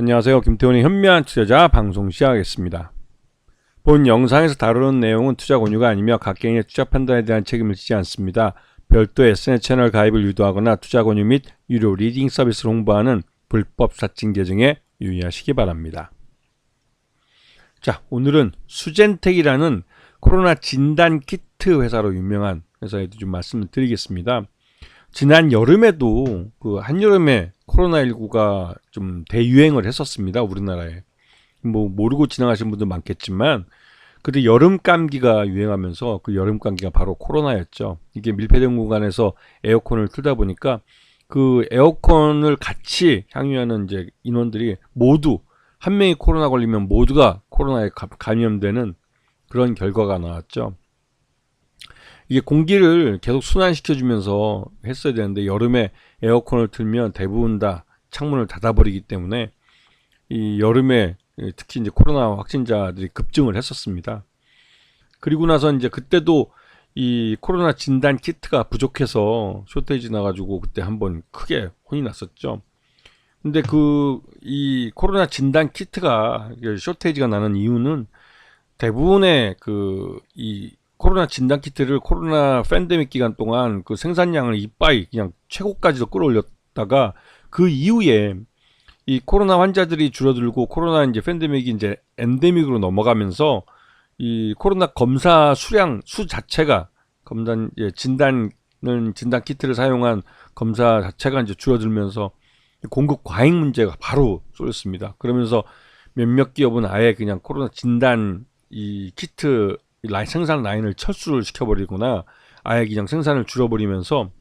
안녕하세요. 김태훈의 현명한 투자자 방송 시작하겠습니다. 본 영상에서 다루는 내용은 투자 권유가 아니며 각 개인의 투자 판단에 대한 책임을 지지 않습니다. 별도 SNS 채널 가입을 유도하거나 투자 권유 및 유료 리딩 서비스를 홍보하는 불법 사칭 계정에 유의하시기 바랍니다. 자, 오늘은 수젠텍이라는 코로나 진단 키트 회사로 유명한 회사에 좀 말씀을 드리겠습니다. 지난 여름에도 한여름에 코로나19가 좀 대유행을 했었습니다. 우리나라에. 모르고 지나가신 분도 많겠지만 그때 여름 감기가 유행하면서 그 여름 감기가 바로 코로나였죠. 이게 밀폐된 공간에서 에어컨을 틀다 보니까 그 에어컨을 같이 향유하는 이제 인원들이 모두 한 명이 코로나 걸리면 모두가 코로나에 감염되는 그런 결과가 나왔죠. 이게 공기를 계속 순환시켜주면서 했어야 되는데 여름에 에어컨을 틀면 대부분 다 창문을 닫아버리기 때문에 이 여름에 특히 이제 코로나 확진자들이 급증을 했었습니다. 그리고 나서 이제 그때도 이 코로나 진단 키트가 부족해서 쇼테이지 나가지고 그때 한번 크게 혼이 났었죠. 근데 이 코로나 진단 키트가 쇼테이지가 나는 이유는 대부분의 이 코로나 진단 키트를 코로나 팬데믹 기간 동안 그 생산량을 이빠이 그냥 최고까지도 끌어올렸다가 그 이후에 이 코로나 환자들이 줄어들고 코로나 이제 팬데믹이 이제 엔데믹으로 넘어가면서 이 코로나 검사 수 자체가 진단 키트를 사용한 검사 자체가 이제 줄어들면서 공급 과잉 문제가 바로 쏠렸습니다. 그러면서 몇몇 기업은 아예 그냥 코로나 진단 이 키트 생산 라인을 철수를 시켜버리거나 아예 그냥 생산을 줄여버리면서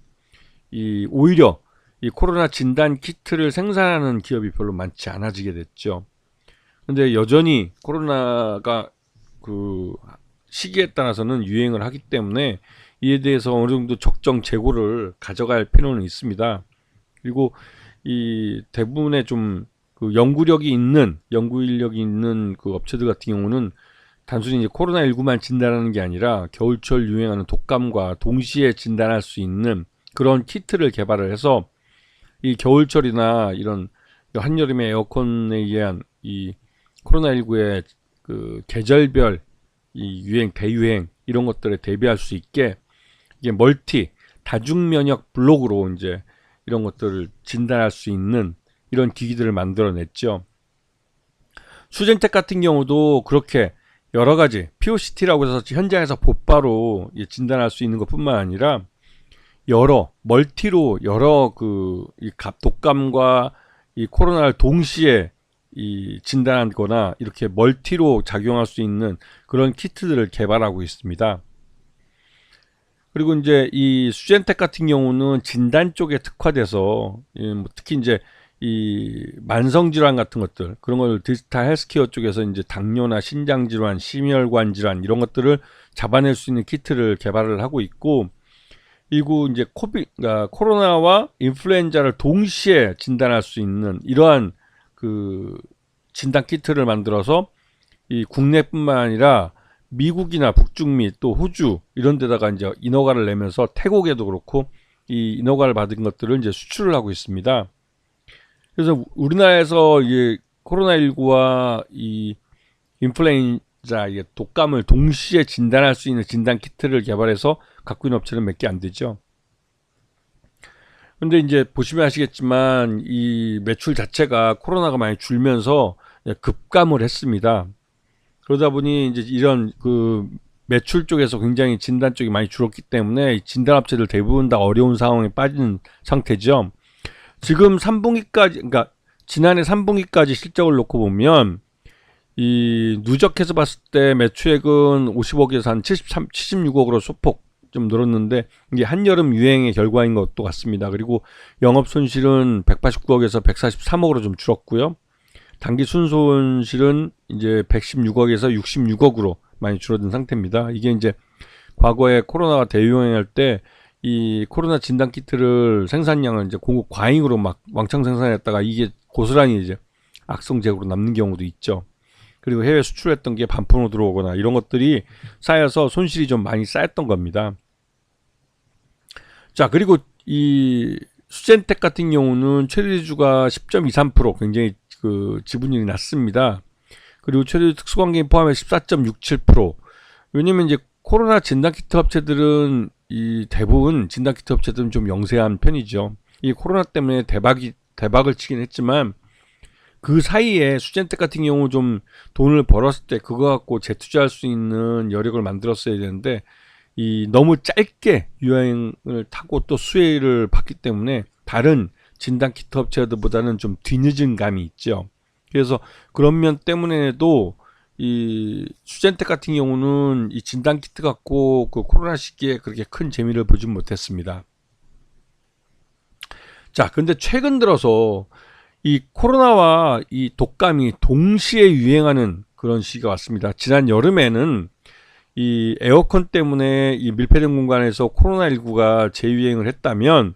오히려 이 코로나 진단 키트를 생산하는 기업이 별로 많지 않아지게 됐죠. 근데 여전히 코로나가 그 시기에 따라서는 유행을 하기 때문에 이에 대해서 어느 정도 적정 재고를 가져갈 필요는 있습니다. 그리고 이 대부분의 좀 연구 인력이 있는 그 업체들 같은 경우는 단순히 이제 코로나19만 진단하는 게 아니라 겨울철 유행하는 독감과 동시에 진단할 수 있는 그런 키트를 개발을 해서 이 겨울철이나 이런 한여름의 에어컨에 의한 이 코로나19의 그 계절별 이 대유행 이런 것들에 대비할 수 있게 이게 다중면역 블록으로 이제 이런 것들을 진단할 수 있는 이런 기기들을 만들어냈죠. 수젠텍 같은 경우도 그렇게 여러 가지 POCT라고 해서 현장에서 곧바로 진단할 수 있는 것뿐만 아니라 여러 독감과 이 코로나를 동시에 진단하거나 이렇게 멀티로 작용할 수 있는 그런 키트들을 개발하고 있습니다. 그리고 이제 이 수젠텍 같은 경우는 진단 쪽에 특화돼서 특히 이제 이 만성질환 같은 것들 그런 걸 디지털 헬스케어 쪽에서 이제 당뇨나 신장질환, 심혈관 질환 이런 것들을 잡아낼 수 있는 키트를 개발을 하고 있고 그리고 이제 그러니까 코로나와 인플루엔자를 동시에 진단할 수 있는 이러한 그 진단 키트를 만들어서 이 국내뿐만 아니라 미국이나 북중미 또 호주 이런 데다가 이제 인허가를 내면서 태국에도 그렇고 이 인허가를 받은 것들을 이제 수출을 하고 있습니다. 그래서 우리나라에서 이 코로나19와 이 인플루엔자 독감을 동시에 진단할 수 있는 진단 키트를 개발해서 갖고 있는 업체는 몇 개 안 되죠. 근데 이제 보시면 아시겠지만 이 매출 자체가 코로나가 많이 줄면서 급감을 했습니다. 그러다 보니 이제 이런 매출 쪽에서 굉장히 진단 쪽이 많이 줄었기 때문에 진단 업체들 대부분 다 어려운 상황에 빠진 상태죠. 지금 3분기까지 그러니까 지난해 3분기까지 실적을 놓고 보면 이 누적해서 봤을 때 매출액은 50억에서 한 76억으로 소폭 좀 늘었는데 이게 한여름 유행의 결과인 것도 같습니다. 그리고 영업 손실은 189억에서 143억으로 좀 줄었고요. 단기 순손실은 이제 116억에서 66억으로 많이 줄어든 상태입니다. 이게 이제 과거에 코로나가 대유행할 때 이 코로나 진단 키트를 생산량을 이제 공급 과잉으로 막 왕창 생산했다가 이게 고스란히 이제 악성 재고로 남는 경우도 있죠. 그리고 해외 수출했던 게 반품으로 들어오거나 이런 것들이 쌓여서 손실이 좀 많이 쌓였던 겁니다. 자, 그리고 이 수젠텍 같은 경우는 최대주가 10.23% 굉장히 그 지분율이 낮습니다. 그리고 최대 특수관계인 포함해 14.67%. 왜냐면 이제 코로나 진단키트 업체들은 이 대부분 진단키트 업체들은 좀 영세한 편이죠. 이 코로나 때문에 대박을 치긴 했지만 그 사이에 수젠텍 같은 경우 좀 돈을 벌었을 때 그거 갖고 재투자할 수 있는 여력을 만들었어야 되는데 이 너무 짧게 유행을 타고 또 수혜를 받기 때문에 다른 진단키트 업체들보다는 좀 뒤늦은 감이 있죠. 그래서 그런 면 때문에도 이 수젠텍 같은 경우는 이 진단키트 갖고 그 코로나 시기에 그렇게 큰 재미를 보지 못했습니다. 자, 근데 최근 들어서 이 코로나와 이 독감이 동시에 유행하는 그런 시기가 왔습니다. 지난 여름에는 이 에어컨 때문에 이 밀폐된 공간에서 코로나19가 재유행을 했다면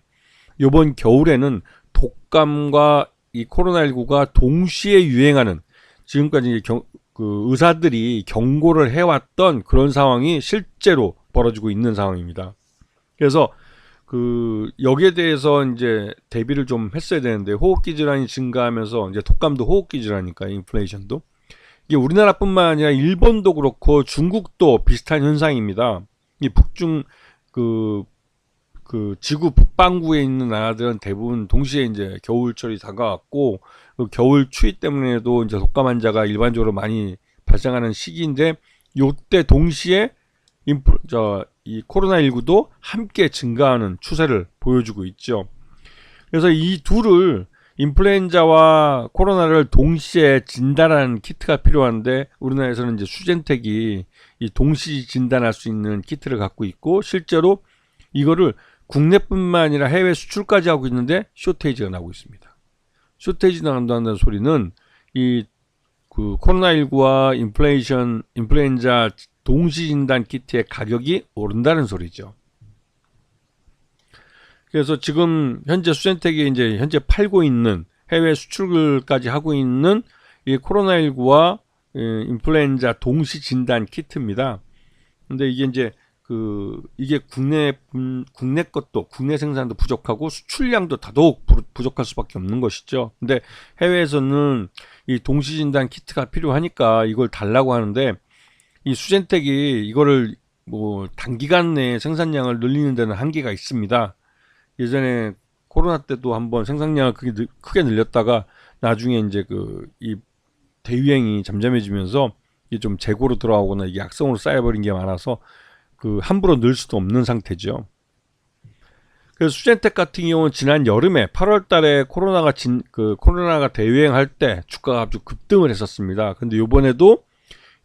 이번 겨울에는 독감과 이 코로나19가 동시에 유행하는 지금까지 그 의사들이 경고를 해왔던 그런 상황이 실제로 벌어지고 있는 상황입니다. 그래서 그 여기에 대해서 이제 대비를 좀 했어야 되는데 호흡기 질환이 증가하면서 이제 독감도 호흡기 질환이니까 인플레이션도 이게 우리나라뿐만 아니라 일본도 그렇고 중국도 비슷한 현상입니다. 이 북중 그 지구 북반구에 있는 나라들은 대부분 동시에 이제 겨울철이 다가왔고 그 겨울 추위 때문에도 이제 독감 환자가 일반적으로 많이 발생하는 시기인데 요때 동시에 이 코로나19도 함께 증가하는 추세를 보여주고 있죠. 그래서 이 둘을 인플루엔자와 코로나를 동시에 진단하는 키트가 필요한데 우리나라에서는 이제 수젠텍이 이 동시 진단할 수 있는 키트를 갖고 있고 실제로 이거를 국내뿐만 아니라 해외 수출까지 하고 있는데 쇼테이지가 나고 있습니다. 쇼테이지 나간다는 소리는 이 그 코로나19와 인플루엔자 동시 진단 키트의 가격이 오른다는 소리죠. 그래서 지금 현재 수젠텍이 이제 현재 팔고 있는 해외 수출까지 하고 있는 이 코로나19와 인플루엔자 동시 진단 키트입니다. 근데 이게 이제 이게 국내 것도 국내 생산도 부족하고 수출량도 더더욱 부족할 수밖에 없는 것이죠. 근데 해외에서는 이 동시 진단 키트가 필요하니까 이걸 달라고 하는데 이 수젠텍이 이거를 뭐 단기간 내에 생산량을 늘리는 데는 한계가 있습니다. 예전에 코로나 때도 한번 생산량을 크게 늘렸다가 나중에 이제 이 대유행이 잠잠해지면서 이게 좀 재고로 들어가거나 이게 악성으로 쌓여버린 게 많아서 함부로 늘 수도 없는 상태죠. 그래서 수젠텍 같은 경우는 지난 여름에 8월 달에 코로나가 대유행할 때 주가가 아주 급등을 했었습니다. 근데 요번에도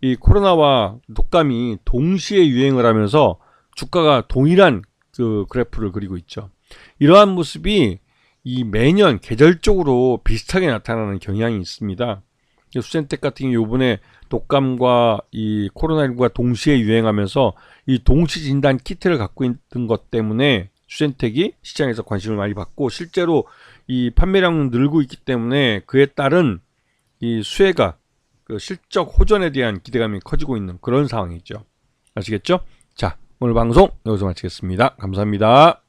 이 코로나와 독감이 동시에 유행을 하면서 주가가 동일한 그래프를 그리고 있죠. 이러한 모습이 이 매년 계절적으로 비슷하게 나타나는 경향이 있습니다. 수젠텍 같은 경우 요번에 독감과 이 코로나19가 동시에 유행하면서 이 동시 진단 키트를 갖고 있는 것 때문에 수젠텍이 시장에서 관심을 많이 받고 실제로 이 판매량은 늘고 있기 때문에 그에 따른 이 수혜가 실적 호전에 대한 기대감이 커지고 있는 그런 상황이죠. 아시겠죠? 자, 오늘 방송 여기서 마치겠습니다. 감사합니다.